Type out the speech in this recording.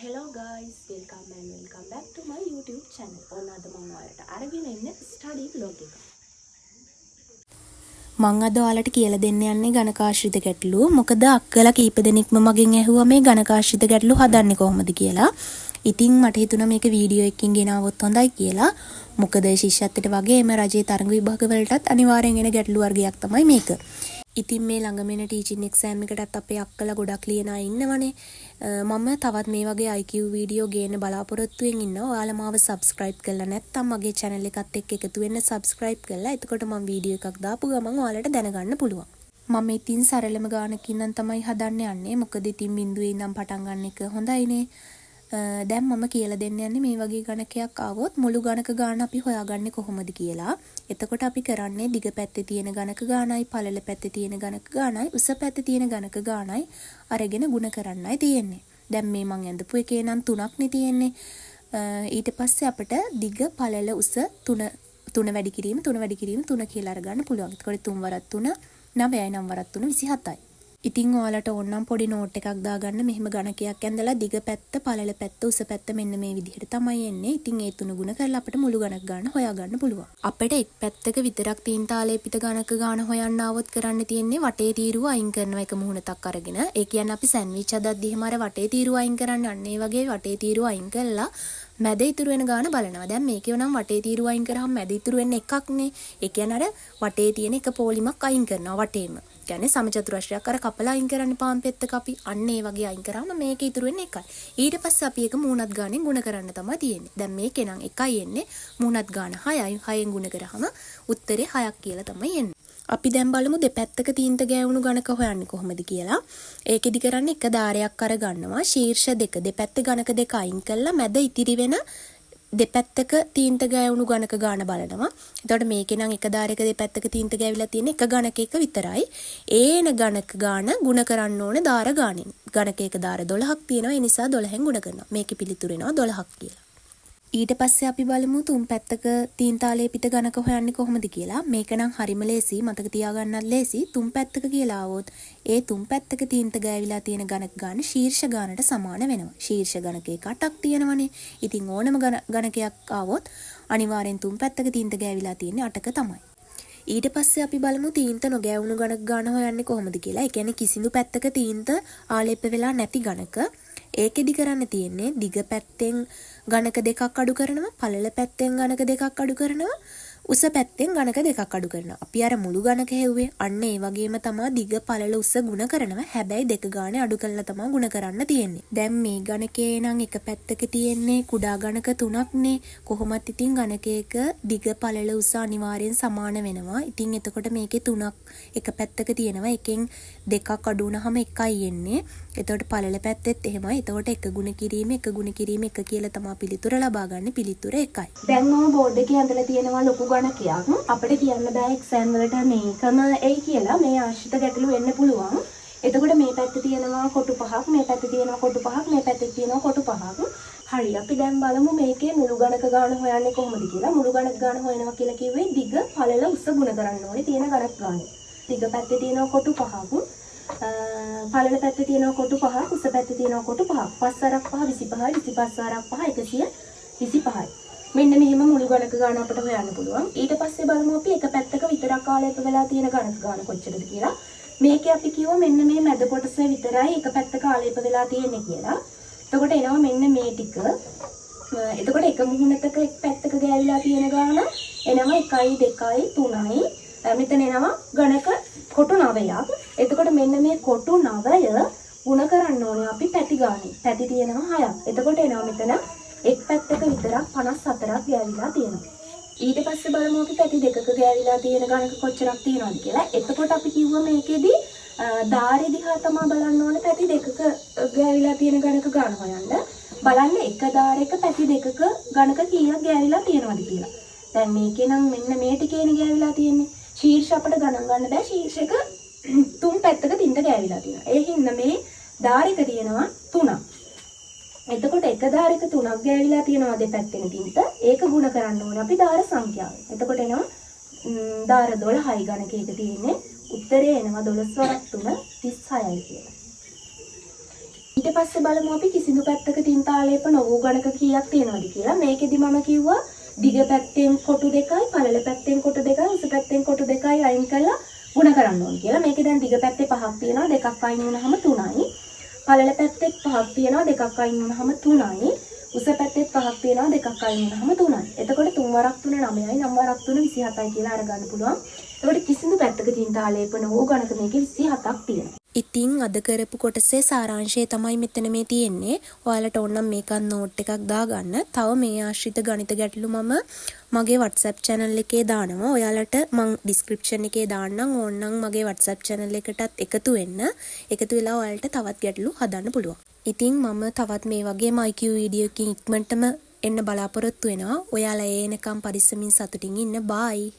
Hello guys, welcome back to my YouTube channel. ඔන්න අද මම ඔයාලට අරගෙන ඉන්නේ ස්ටඩි vlog එක. මං අද ඔයාලට කියලා දෙන්න යන්නේ ගණකාශ්‍රිත ගැටලු. මොකද අක්කලා කීප දෙනෙක්ම මගෙන් ඇහුවා මේ ගණකාශ්‍රිත ගැටලු හදන්නේ කොහොමද කියලා. ඉතින් මට හිතුණා මේක වීඩියෝ එකකින් ගෙනාවොත් හොඳයි කියලා. මොකද ශිෂ්‍යත්වයට වගේම රජයේ තරඟ විභාග වලටත් අනිවාර්යෙන් එන ගැටලු වර්ගයක් තමයි මේක. ඉතින් මේ ළඟම එන ටීචින් එක්සෑම් එකටත් අපේ අක්කලා ගොඩක් ලියන අය ඉන්නවනේ. මම තවත් මේ වගේ IQ වීඩියෝ ගේන්න බලාපොරොත්තුෙන් ඉන්නවා. ඔයාලා මාව subscribe කරලා නැත්නම් මගේ channel එකත් එක්ක එකතු වෙන්න subscribe කරලා එතකොට මම වීඩියෝ එකක් දාපු ගමන් ඔයාලට දැනගන්න පුළුවන්. මම ඉතින් සරලම ගානකින් නම් තමයි හදන්න යන්නේ. මොකද ඉතින් බිඳුවේ ඉඳන් පටන් ගන්න එක හොඳයිනේ. දැන් මම කියලා දෙන්න යන්නේ මේ වගේ ගණකයක් ආවොත් මුළු ගණක ගාන අපි හොයාගන්නේ කොහොමද කියලා. එතකොට අපි කරන්නේ දිග පැත්තේ තියෙන ගණක ගානයි පළල පැත්තේ තියෙන ගණක ගානයි උස පැත්තේ තියෙන ගණක ගානයි අරගෙන ಗುಣ කරන්නයි තියෙන්නේ. දැන් මේ මං ඇඳපු එකේ නම් 3ක් නේ තියෙන්නේ. ඊට පස්සේ අපිට දිග පළල උස 3 වැඩි කිරීම 3 කියලා අරගන්න පුළුවන්. එතකොට 3 වරක් 3 9යි 9 වරක් 3 27යි. ඉතින් ඔයාලට ඕනනම් පොඩි නෝට් එකක් දාගන්න. මෙහෙම ගණකයක් ඇඳලා දිග පැත්ත පළල පැත්ත උස පැත්ත මෙන්න මේ විදිහට තමයි එන්නේ. ඉතින් ඒ තුන ගුණ කරලා අපිට මුළු ගණක ගන්න හොයාගන්න පුළුවන්. අපිට එක් පැත්තක විතරක් තීන් තාලේපිත ගණක ගන්න හොයන්න આવොත් කරන්න තියෙන්නේ වටේ තීරුව අයින් කරන එක මුහුණතක් අරගෙන. ඒ කියන්නේ අපි සෑන්ඩ්විච් හදද්දි එහෙම අර වටේ තීරුව අයින් කරන්න අන්න ඒ වගේ වටේ තීරුව අයින් කරලා මැද ඉතුරු වෙන ගාන බලනවා. දැන් මේකේ නම් වටේ තීරුව අයින් කරාම මැද ඉතුරු වෙන්නේ එකක්නේ. ඒ කියන්නේ අර වටේ තියෙන එක පොලිමක් අයින් කරනවා වටේම. කියන්නේ සමචතුරස්‍රයක් අර කපලා අයින් කරන්න පාන් පෙත්තක අපි අන්න ඒ වගේ අයින් කරාම මේක ඉතුරු වෙන්නේ එකයි. ඊට පස්සේ අපි ඒක මූණත් ගානෙන් ගුණ කරන්න තමයි තියෙන්නේ. දැන් මේකේ නම් එකයි එන්නේ මූණත් ගාන 6යි 6ෙන් ගුණ කරාම උත්තරේ 6ක් කියලා තමයි එන්නේ. අපි දැන් බලමු දෙපැත්තක තීන්ත ගෑවුණු ගණක හොයන්නේ කොහොමද කියලා. ඒකෙදි කරන්නේ එක ධාරයක් අර ගන්නවා ශීර්ෂ දෙක දෙපැත්ත ගණක දෙක අයින් කළා මැද ඉතිරි වෙන දෙපැත්තක තීන්ත ගෑවුණු ගණක ගාන බලනවා. එතකොට මේකේ නම් එක ධාරයක දෙපැත්තක තීන්ත ගෑවිලා තියෙන එක ගණකයක විතරයි. ඒන ගණක ගාන ಗುಣ කරන්න ඕනේ ධාර ගානෙන්. ගණකයක ධාර 12ක් තියෙනවා. ඒ නිසා 12න් ಗುಣ කරනවා. මේකේ පිළිතුර එනවා 12ක් කියලා. ඊට පස්සේ අපි බලමු තුන් පැත්තක තීන් තාලේපිත ගණක හොයන්නේ කොහොමද කියලා. මේක නම් හරිම ලේසි මතක තියාගන්නත් ලේසි. තුන් පැත්තක කියලා આવොත් ඒ තුන් පැත්තක තීන්ත ගෑවිලා තියෙන ගණක ගාන ශීර්ෂ ගානට සමාන වෙනවා. ශීර්ෂ ගණකයක 8ක් තියෙනවනේ. ඉතින් ඕනම ගණකයක් આવොත් අනිවාර්යෙන් තුන් පැත්තක තීන්ත ගෑවිලා තියෙන්නේ 8ක තමයි. ඊට පස්සේ අපි බලමු තීන්ත නොගෑවුණු ගණක ගාන හොයන්නේ කොහොමද කියලා. ඒ කියන්නේ කිසිදු පැත්තක තීන්ත ආලේප වෙලා නැති ගණක. ඒකෙදි කරන්න තියෙන්නේ දිග පැත්තෙන් ගණක දෙකක් අඩු කරනවා පළල පැත්තෙන් ගණක දෙකක් අඩු කරනවා උස පැත්තෙන් ගණක දෙකක් අඩු කරනවා. අපි අර මුළු ගණක හෙව්වේ අන්න ඒ වගේම තමයි දිග පළල උස ගුණ කරනවා. හැබැයි දෙක ගානේ අඩු කරලා තමයි ගුණ කරන්න තියෙන්නේ. දැන් මේ ගණකේ නම් එක පැත්තක තියෙන්නේ කුඩා ගණක 3ක්නේ. කොහොමත් ඉතින් ගණකයක දිග පළල උස අනිවාර්යෙන් සමාන වෙනවා. ඉතින් එතකොට මේකේ 3ක් එක පැත්තක තියෙනවා. එකෙන් දෙකක් අඩු වුණාම එකයි එන්නේ. එතකොට පළල පැත්තෙත් එහෙමයි. එතකොට එක ගුණ කිරීම එක කියලා තමයි පිළිතුර ලබා ගන්න. පිළිතුර 1යි. දැන් මම බෝඩ් එකේ ඇඳලා තියෙනවා ලොකු ගණකයක්. අපිට කියන්න බෑ එක්සෑම් වලට මේකම එයි කියලා. මේ ආශ්‍රිත ගැටලු වෙන්න පුළුවන්. එතකොට මේ පැත්තේ තියෙනවා කොටු 5ක්, මේ පැත්තේ තියෙනවා කොටු 5ක්, මේ පැත්තේ තියෙනවා කොටු 5ක්. හරි අපි දැන් බලමු මේකේ මුළු ගණක ගාන හොයන්නේ කොහොමද කියලා. මුළු ගණක ගාන හොයනවා කියලා කිව්වේ දිග පළල උස ගුණ කරන්න ඕනේ තියෙන ගණක ගාන. දිග පැත්තේ තියෙනවා කොටු 5ක්. පළල පැත්තේ තියෙනවා කොටු 5ක් උස පැත්තේ තියෙනවා කොටු 5ක් 5 වරක් 5 25යි 25 වරක් 5 125යි. මෙන්න මෙහෙම මුළු ගණක ගාන අපිට හොයන්න පුළුවන්. ඊට පස්සේ බලමු අපි එක පැත්තක විතරක් ආලේප වෙලා තියෙන ගණක ගාන කොච්චරද කියලා. මේකේ අපි කිව්වා මෙන්න මේ මැද කොටස විතරයි එක පැත්තක ආලේප වෙලා තියෙන්නේ කියලා. එතකොට එනවා මෙන්න මේ ටික. එතකොට එක මුහුණතක එක් පැත්තක ගෑවිලා තියෙන ගාන එනවා 1යි 2යි 3යි. මෙතන එනවා ගණක කොටු 9ක්. එතකොට මෙන්න මේ කොටු 9 ಗುಣ කරන්න ඕනේ අපි පැති ගානේ. පැති තියෙනවා 6ක්. එතකොට එනවා මෙතන එක් පැත්තක විතරක් 54ක් ගෑවිලා තියෙනවා. ඊට පස්සේ බලමු අපි පැති දෙකක ගෑවිලා තියෙන ගණක කොච්චරක් තියෙනවද කියලා. එතකොට අපි කිව්වා මේකෙදි ධාරි දිහා තමයි බලන්න ඕනේ පැති දෙකක ගෑවිලා තියෙන ගණක ගන්න හොයන්න. බලන්න එක ධාරයක පැති දෙකක ගණක කීයක් ගෑවිලා තියෙනවද කියලා. දැන් මේකේ නම් මෙන්න මේ ටිකේනේ ගෑවිලා තියෙන්නේ. ශීර්ෂ අපිට ගණන් ගන්න බෑ. ශීර්ෂක තුන් පැත්තක තින්ත ගෑවිලා තියෙනවා. ඒ හින්දා මේ ධාරික තියෙනවා 3ක්. එතකොට එක ධාරික 3ක් ගෑවිලා තියෙනවා දෙපැත්තෙන් තින්ත. ඒක ගුණ කරන්න ඕනේ අපි ධාර සංඛ්‍යාව. එතකොට එනවා ධාර 12යි ගණකයක තියෙන්නේ. උත්තරේ එනවා 12 වරක් 3 36යි කියලා. ඊට පස්සේ බලමු අපි කිසිදු පැත්තක තින් තාලේප නොවූ ගණක කීයක් තියෙනවද කියලා. මේකෙදි මම කිව්වා දිග පැත්තෙන් කොටු 2යි පළල පැත්තෙන් කොටු 2යි උස පැත්තෙන් කොටු 2යි අයින් කරලා ගුණ කරන්න ඕන කියලා. මේකේ දැන් දිග පැත්තේ 5ක් තියෙනවා 2ක් අයින් වුණාම 3යි. පළල පැත්තේ 5ක් තියෙනවා 2ක් අයින් වුණාම 3යි. උස පැත්තේ 5ක් තියෙනවා 2ක් අයින් වුණාම 3යි. එතකොට 3 වරක් 3 9යි 9 වරක් 3 27යි කියලා අරගන්න පුළුවන්. එතකොට කිසිදු පැත්තක තින් තාලේප නොවූ ගණක මේකේ 27ක් තියෙනවා. ඉතින් අද කරපු කොටසේ සාරාංශය තමයි මෙතන මේ තියෙන්නේ. ඔයාලට ඕනම් මේකත් නෝට් එකක් දාගන්න. තව මේ ආශ්‍රිත ගණිත ගැටලු මම මගේ WhatsApp channel එකේ දානවා. ඔයාලට මං description එකේ දාන්නම්. ඕනනම් මගේ WhatsApp channel එකටත් එකතු වෙන්න. එකතු වෙලා ඔයාලට තවත් ගැටලු හදන්න පුළුවන්. ඉතින් මම තවත් මේ වගේම IQ වීඩියෝ එකකින් ඉක්මනටම එන්න බලාපොරොත්තු වෙනවා. ඔයාලා ඒ එනකම් පරිස්සමින් සතුටින් ඉන්න. බයි.